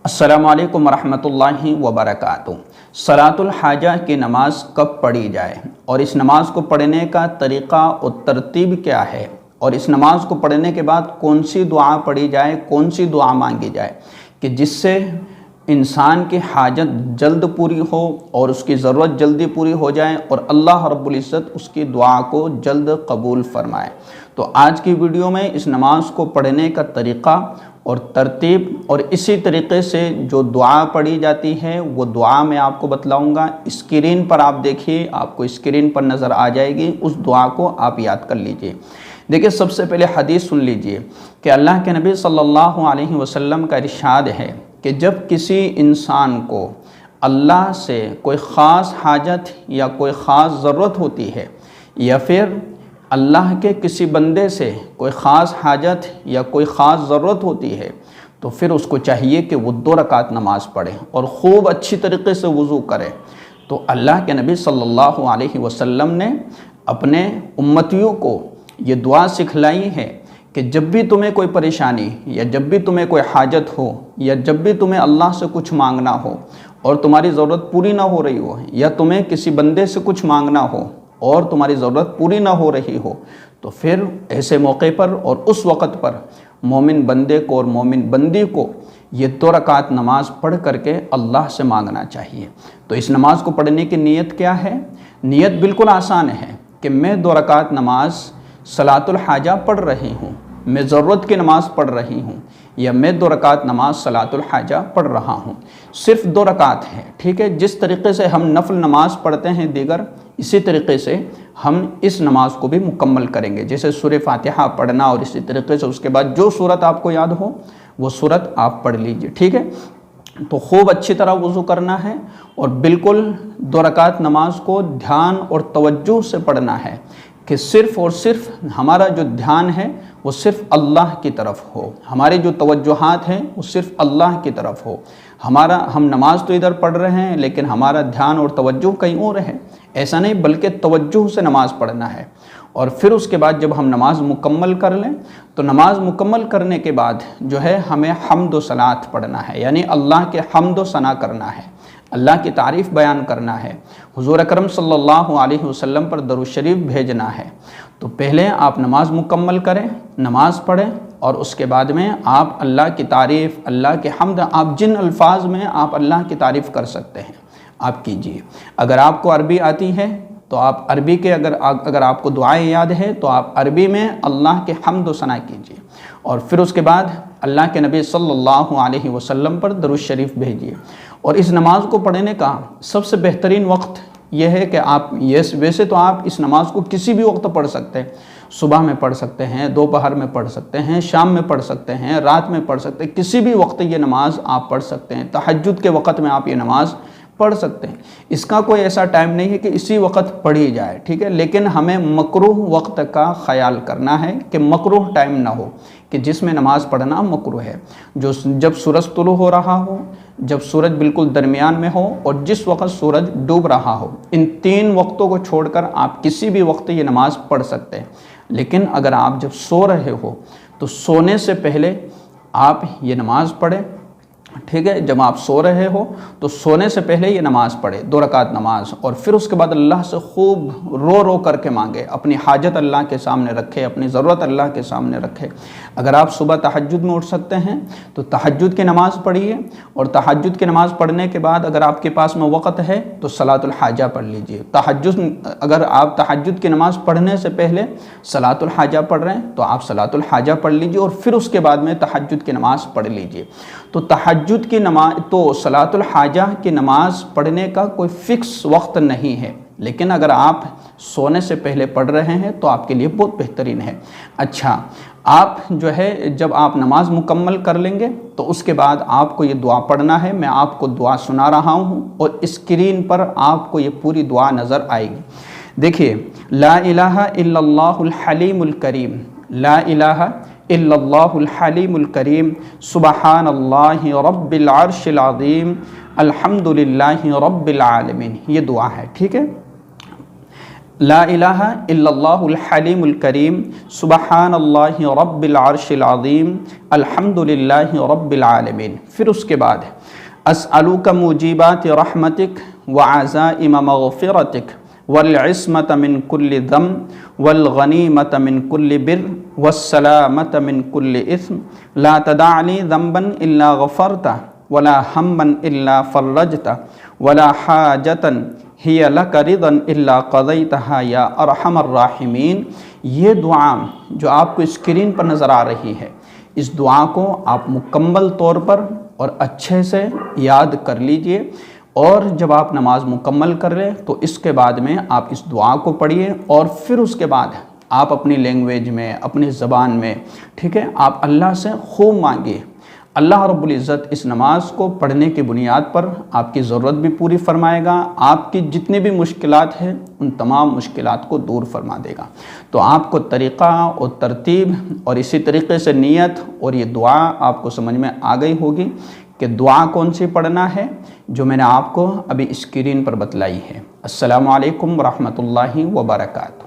السلام علیکم ورحمۃ اللہ وبرکاتہ۔ صلاۃ الحاجہ کی نماز کب پڑھی جائے اور اس نماز کو پڑھنے کا طریقہ اور ترتیب کیا ہے، اور اس نماز کو پڑھنے کے بعد کون سی دعا پڑھی جائے، کون سی دعا مانگی جائے کہ جس سے انسان کی حاجت جلد پوری ہو اور اس کی ضرورت جلدی پوری ہو جائے اور اللہ رب العزت اس کی دعا کو جلد قبول فرمائے۔ تو آج کی ویڈیو میں اس نماز کو پڑھنے کا طریقہ اور ترتیب اور اسی طریقے سے جو دعا پڑھی جاتی ہے وہ دعا میں آپ کو بتلاؤں گا۔ اسکرین پر آپ دیکھیے، آپ کو اسکرین پر نظر آ جائے گی، اس دعا کو آپ یاد کر لیجئے۔ دیکھیں، سب سے پہلے حدیث سن لیجئے کہ اللہ کے نبی صلی اللہ علیہ وسلم کا ارشاد ہے کہ جب کسی انسان کو اللہ سے کوئی خاص حاجت یا کوئی خاص ضرورت ہوتی ہے، یا پھر اللہ کے کسی بندے سے کوئی خاص حاجت یا کوئی خاص ضرورت ہوتی ہے، تو پھر اس کو چاہیے کہ وہ 2 رکعت نماز پڑھے اور خوب اچھی طریقے سے وضو کرے۔ تو اللہ کے نبی صلی اللہ علیہ وسلم نے اپنے امتیوں کو یہ دعا سکھلائی ہے کہ جب بھی تمہیں کوئی پریشانی یا جب بھی تمہیں کوئی حاجت ہو یا جب بھی تمہیں اللہ سے کچھ مانگنا ہو اور تمہاری ضرورت پوری نہ ہو رہی ہو، یا تمہیں کسی بندے سے کچھ مانگنا ہو اور تمہاری ضرورت پوری نہ ہو رہی ہو، تو پھر ایسے موقع پر اور اس وقت پر مومن بندے کو اور مومن بندی کو یہ 2 رکعت نماز پڑھ کر کے اللہ سے مانگنا چاہیے۔ تو اس نماز کو پڑھنے کی نیت کیا ہے؟ نیت بالکل آسان ہے کہ میں 2 رکعت نماز صلاۃ الحاجہ پڑھ رہی ہوں، میں ضرورت کی نماز پڑھ رہی ہوں، یا میں 2 رکعت نماز صلاۃ الحاجہ پڑھ رہا ہوں۔ صرف 2 رکعت ہے، ٹھیک ہے؟ جس طریقے سے ہم نفل نماز پڑھتے ہیں دیگر، اسی طریقے سے ہم اس نماز کو بھی مکمل کریں گے، جیسے سورہ فاتحہ پڑھنا، اور اسی طریقے سے اس کے بعد جو سورت آپ کو یاد ہو وہ سورت آپ پڑھ لیجئے، ٹھیک ہے؟ تو خوب اچھی طرح وضو کرنا ہے اور بالکل 2 رکعت نماز کو دھیان اور توجہ سے پڑھنا ہے کہ صرف اور صرف ہمارا جو دھیان ہے وہ صرف اللہ کی طرف ہو، ہماری جو توجہات ہیں وہ صرف اللہ کی طرف ہو۔ ہم نماز تو ادھر پڑھ رہے ہیں لیکن ہمارا دھیان اور توجہ کہیں اور ہے، ایسا نہیں، بلکہ توجہ سے نماز پڑھنا ہے۔ اور پھر اس کے بعد جب ہم نماز مکمل کر لیں تو نماز مکمل کرنے کے بعد جو ہے ہمیں حمد و ثناء پڑھنا ہے، یعنی اللہ کے حمد و ثناء کرنا ہے، اللہ کی تعریف بیان کرنا ہے، حضور اکرم صلی اللہ علیہ وسلم پر درود شریف بھیجنا ہے۔ تو پہلے آپ نماز مکمل کریں، نماز پڑھیں، اور اس کے بعد میں آپ اللہ کی تعریف، اللہ کے حمد، آپ جن الفاظ میں آپ اللہ کی تعریف کر سکتے ہیں آپ کیجئے۔ اگر آپ کو عربی آتی ہے تو آپ عربی کے، اگر آپ کو دعائیں یاد ہے تو آپ عربی میں اللہ کے حمد و ثناء کیجئے، اور پھر اس کے بعد اللہ کے نبی صلی اللہ علیہ وسلم پر درود شریف بھیجئے۔ اور اس نماز کو پڑھنے کا سب سے بہترین وقت یہ ہے کہ ویسے تو آپ اس نماز کو کسی بھی وقت پڑھ سکتے ہیں، صبح میں پڑھ سکتے ہیں، دوپہر میں پڑھ سکتے ہیں، شام میں پڑھ سکتے ہیں، رات میں پڑھ سکتے ہیں، کسی بھی وقت یہ نماز آپ پڑھ سکتے ہیں۔ تہجد کے وقت میں آپ یہ نماز پڑھ سکتے ہیں، اس کا کوئی ایسا ٹائم نہیں ہے کہ اسی وقت پڑھی جائے، ٹھیک ہے؟ لیکن ہمیں مکروہ وقت کا خیال کرنا ہے کہ مکروہ ٹائم نہ ہو کہ جس میں نماز پڑھنا مکروہ ہے، جب سورج طلوع ہو رہا ہو، جب سورج بالکل درمیان میں ہو، اور جس وقت سورج ڈوب رہا ہو۔ ان 3 وقتوں کو چھوڑ کر آپ کسی بھی وقت یہ نماز پڑھ سکتے ہیں۔ لیکن اگر آپ جب سو رہے ہو تو سونے سے پہلے آپ یہ نماز پڑھیں، ٹھیک ہے؟ جب آپ سو رہے ہو تو سونے سے پہلے یہ نماز پڑھے، 2 رکعت نماز، اور پھر اس کے بعد اللہ سے خوب رو رو کر کے مانگے، اپنی حاجت اللہ کے سامنے رکھے، اپنی ضرورت اللہ کے سامنے رکھے۔ اگر آپ صبح تہجد میں اٹھ سکتے ہیں تو تہجد کی نماز پڑھیے، اور تہجد کی نماز پڑھنے کے بعد اگر آپ کے پاس میں وقت ہے تو صلاۃ الحاجہ پڑھ لیجئے۔ اگر آپ تہجد کی نماز پڑھنے سے پہلے صلاۃ الحاجہ پڑھ رہے ہیں تو آپ صلاۃ الحاجہ پڑھ لیجئے، اور پھر اس کے بعد میں تہجد کی نماز پڑھ لیجئے۔ تو تہجد کی نماز، تو صلاۃ الحاجہ کی نماز پڑھنے کا کوئی فکس وقت نہیں ہے، لیکن اگر آپ سونے سے پہلے پڑھ رہے ہیں تو آپ کے لیے بہت بہترین ہے۔ اچھا، آپ جو ہے جب آپ نماز مکمل کر لیں گے تو اس کے بعد آپ کو یہ دعا پڑھنا ہے۔ میں آپ کو دعا سنا رہا ہوں اور اسکرین پر آپ کو یہ پوری دعا نظر آئے گی۔ دیکھیے، لا الہ الا اللہ الحلیم الکریم، لا الہ الا اللہ الحلیم الکریم، سبحان اللہ رب العرش العظیم، الحمد للہ رب العالمین، یہ دعا ہے، ٹھیک ہے؟ لا الہ الا اللہ الحلیم الکریم، سبحان اللہ رب العرش العظیم، الحمد للہ رب العالمین۔ پھر اس کے بعد اسألوک موجبات رحمتک وعزائم مغفرتک والعصمت من کل ذنب والغنیمت من کل بر والسلامت من کل اثم، لا تدع لی ذنبا الا غفرتہ ولا ہما الا فرجتہ ولا حاجتا ہی لک رضا الا قضیتہا یا ارحم الراحمین۔ یہ دعا جو آپ کو اسکرین پر نظر آ رہی ہے، اس دعا کو آپ مکمل طور پر اور اچھے سے یاد کر لیجئے، اور جب آپ نماز مکمل کر لیں تو اس کے بعد میں آپ اس دعا کو پڑھیے، اور پھر اس کے بعد آپ اپنی لینگویج میں، اپنی زبان میں، ٹھیک ہے، آپ اللہ سے خوب مانگیے۔ اللہ رب العزت اس نماز کو پڑھنے کی بنیاد پر آپ کی ضرورت بھی پوری فرمائے گا، آپ کی جتنی بھی مشکلات ہیں ان تمام مشکلات کو دور فرما دے گا۔ تو آپ کو طریقہ اور ترتیب اور اسی طریقے سے نیت اور یہ دعا آپ کو سمجھ میں آ گئی ہوگی کہ دعا کون سی پڑھنا ہے، جو میں نے آپ کو ابھی اسکرین پر بتلائی ہے۔ السلام علیکم ورحمۃ اللہ وبرکاتہ۔